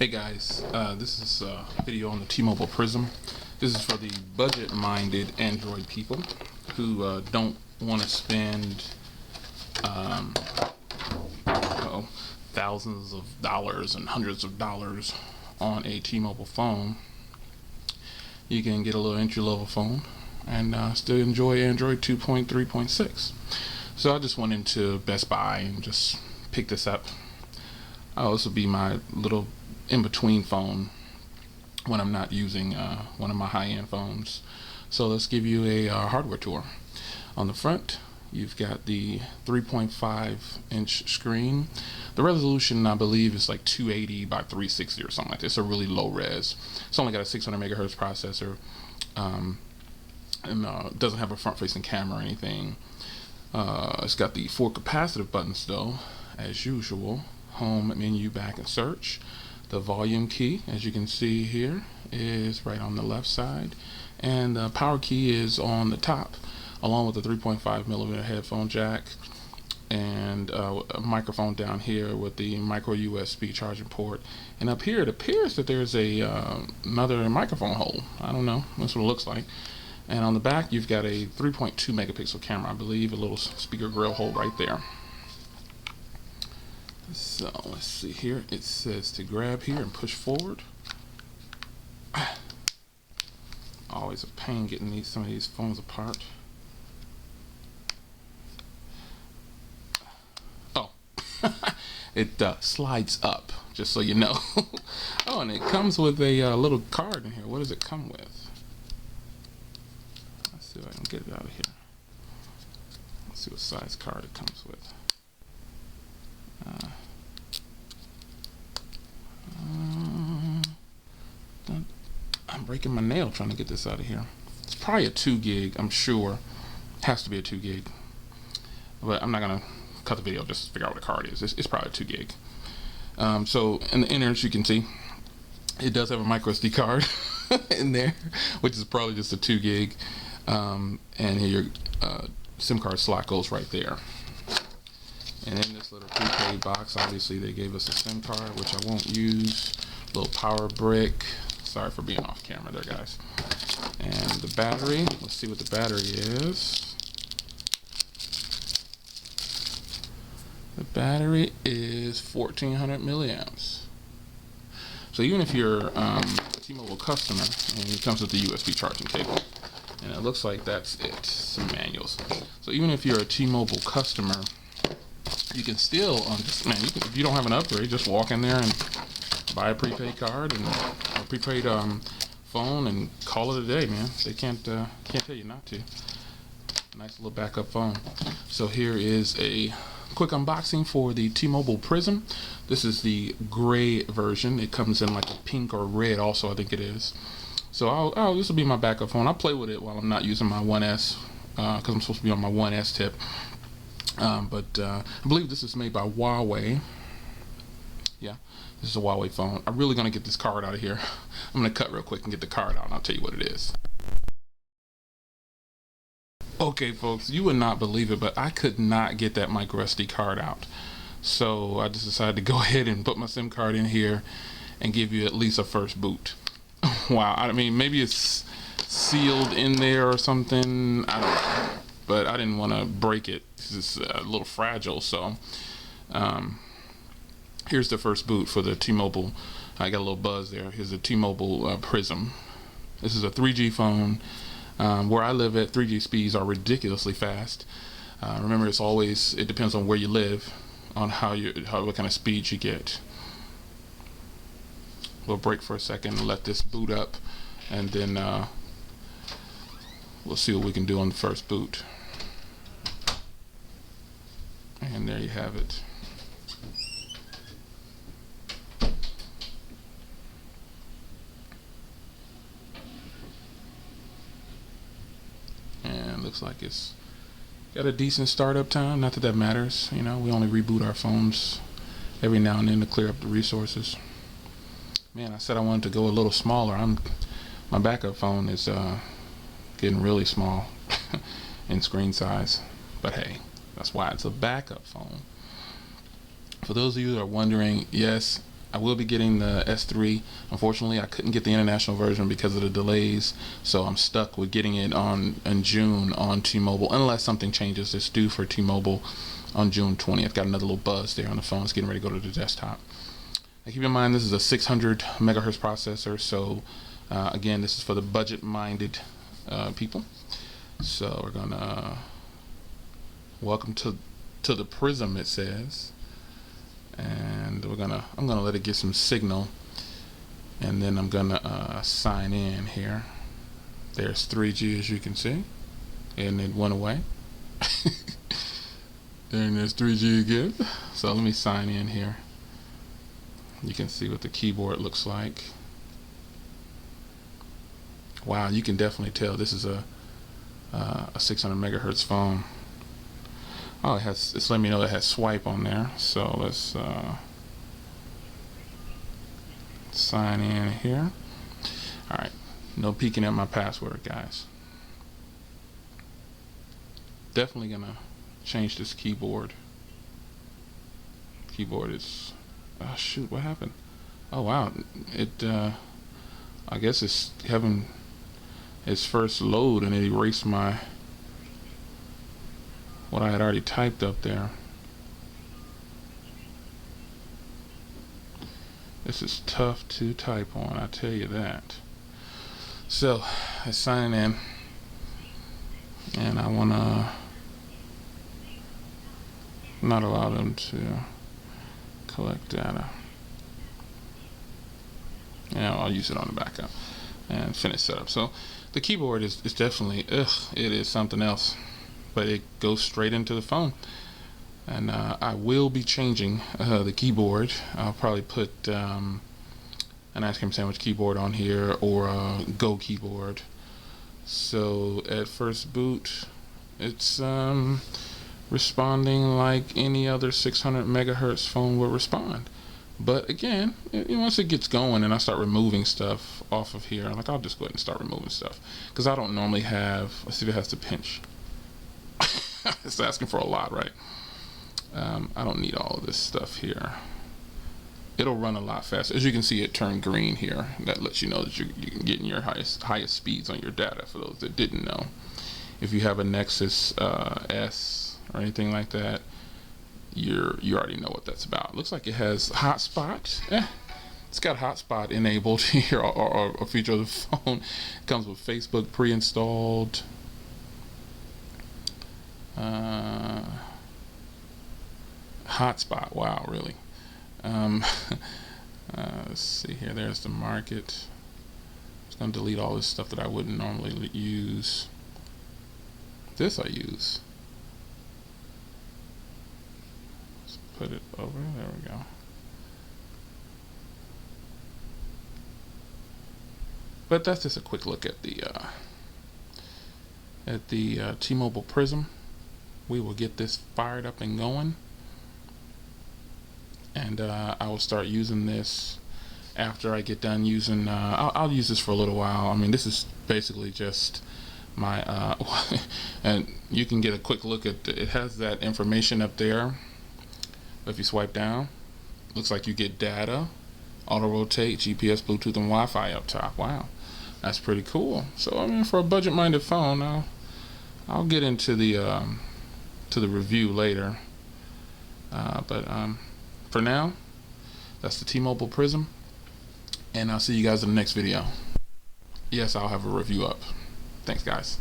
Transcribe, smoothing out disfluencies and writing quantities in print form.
Hey guys, this is a video on the T-Mobile Prism. This is for the budget-minded Android people who don't want to spend thousands of dollars and hundreds of dollars on a T-Mobile phone. You can get a little entry-level phone and still enjoy Android 2.3.6. So I just went into Best Buy and just picked this up. This will be my little in-between phone when I'm not using one of my high-end phones. So let's give you a hardware tour. On the front, you've got the 3.5-inch screen. The resolution, I believe, is like 280 by 360 or something like this. It's a really low res. It's only got a 600 megahertz processor, and doesn't have a front-facing camera or anything. It's got the 4 capacitive buttons though, as usual. Home, menu, back, and search. The volume key, as you can see here, is right on the left side, and the power key is on the top, along with the 3.5mm headphone jack, and a microphone down here with the micro USB charging port. And up here, it appears that there's another microphone hole. I don't know. That's what it looks like. And on the back, you've got a 3.2 megapixel camera, I believe, a little speaker grill hole right there. So let's see here. It says to grab here and push forward. Always a pain getting some of these phones apart. Oh, it slides up, just so you know. Oh, and it comes with a little card in here. What does it come with? Let's see if I can get it out of here. Let's see what size card it comes with. I'm breaking my nail trying to get this out of here. It's probably a 2 gig, I'm sure. Has to be a 2 gig. But I'm not gonna cut the video just to figure out what the card is. It's probably a 2 gig. So in the innards, you can see it does have a micro SD card in there, which is probably just a 2 gig. And here your SIM card slot goes right there. And in this little prepaid box, obviously they gave us a SIM card, which I won't use. Little power brick. Sorry for being off camera there, guys. And the battery. Let's see what the battery is. The battery is 1400 milliamps. So even if you're a T-Mobile customer, and it comes with the USB charging cable, and it looks like that's it. Some manuals. So even if you're a T-Mobile customer, you can still, if you don't have an upgrade, just walk in there and buy a prepaid card and a prepaid phone and call it a day, man. They can't tell you not to. Nice little backup phone. So here is a quick unboxing for the T-Mobile Prism. This is the gray version. It comes in like a pink or red also, I think it is. So this will be my backup phone. I'll play with it while I'm not using my 1S because I'm supposed to be on my 1S tip. But I believe this is made by Huawei. Yeah, this is a Huawei phone. I'm really going to get this card out of here. I'm going to cut real quick and get the card out, and I'll tell you what it is. Okay, folks, you would not believe it, but I could not get that micro SD card out. So I just decided to go ahead and put my SIM card in here and give you at least a first boot. Wow, I mean, maybe it's sealed in there or something. I don't know. But I didn't want to break it. It's a little fragile, so here's the first boot for the T-Mobile. I got a little buzz there. Here's the T-Mobile Prism. This is a 3G phone. Where I live at, 3G speeds are ridiculously fast. Remember, it depends on where you live, on what kind of speed you get. We'll break for a second and let this boot up, and then we'll see what we can do on the first boot. And there you have it. And looks like it's got a decent startup time. Not that that matters, you know. We only reboot our phones every now and then to clear up the resources. Man, I said I wanted to go a little smaller. My backup phone is getting really small in screen size. But hey, that's why it's a backup phone. For those of you that are wondering, yes, I will be getting the S3. Unfortunately, I couldn't get the international version because of the delays, so I'm stuck with getting it in June on T-Mobile, unless something changes. It's due for T-Mobile on June 20th. Got another little buzz there on the phone. It's getting ready to go to the desktop. Now, keep in mind, this is a 600 megahertz processor, so again, this is for the budget-minded people. So we're gonna welcome to the Prism, it says, and I'm gonna let it get some signal, and then I'm gonna sign in here. There's 3G, as you can see, and it went away. And there's 3G again. So let me sign in here. You can see what the keyboard looks like. Wow, you can definitely tell this is a 600 megahertz phone. Oh, it's letting me know it has swipe on there. So let's sign in here. All right, no peeking at my password, guys. Definitely gonna change this keyboard. Keyboard is, oh shoot, what happened? Oh wow, it I guess it's having its first load and it erased what I had already typed up there. This is tough to type on, I tell you that. So I sign in, and I wanna not allow them to collect data. Yeah, I'll use it on the backup and finish setup. So the keyboard is definitely, it is something else, but it goes straight into the phone. And I will be changing the keyboard. I'll probably put an ice cream sandwich keyboard on here, or a Go keyboard. So at first boot, it's responding like any other 600 megahertz phone would respond. But again, once it gets going and I start removing stuff off of here, like, I'll just go ahead and start removing stuff, because I don't normally have, let's see if it has to pinch. It's asking for a lot, right? I don't need all of this stuff here. It'll run a lot faster. As you can see, it turned green here. That lets you know that you're getting your highest speeds on your data, for those that didn't know. If you have a Nexus S or anything like that, you already know what that's about. Looks like it has hotspot. It's got hotspot enabled here, or a feature of the phone. It comes with Facebook pre-installed. Hotspot, wow, really. Let's see here, there's the market. Just gonna delete all this stuff that I wouldn't normally use. This I use. Let's put it over, there we go. But that's just a quick look at the T-Mobile Prism. We will get this fired up and going, and I will start using this after I get done using. I'll use this for a little while. I mean, this is basically just my and you can get a quick look at it. Has that information up there. If you swipe down, looks like you get data, auto rotate, GPS, Bluetooth, and Wi-Fi up top. Wow, that's pretty cool. So I mean, for a budget-minded phone, I'll get into the review later. But for now, that's the T-Mobile Prism, and I'll see you guys in the next video. Yes, I'll have a review up. Thanks, guys.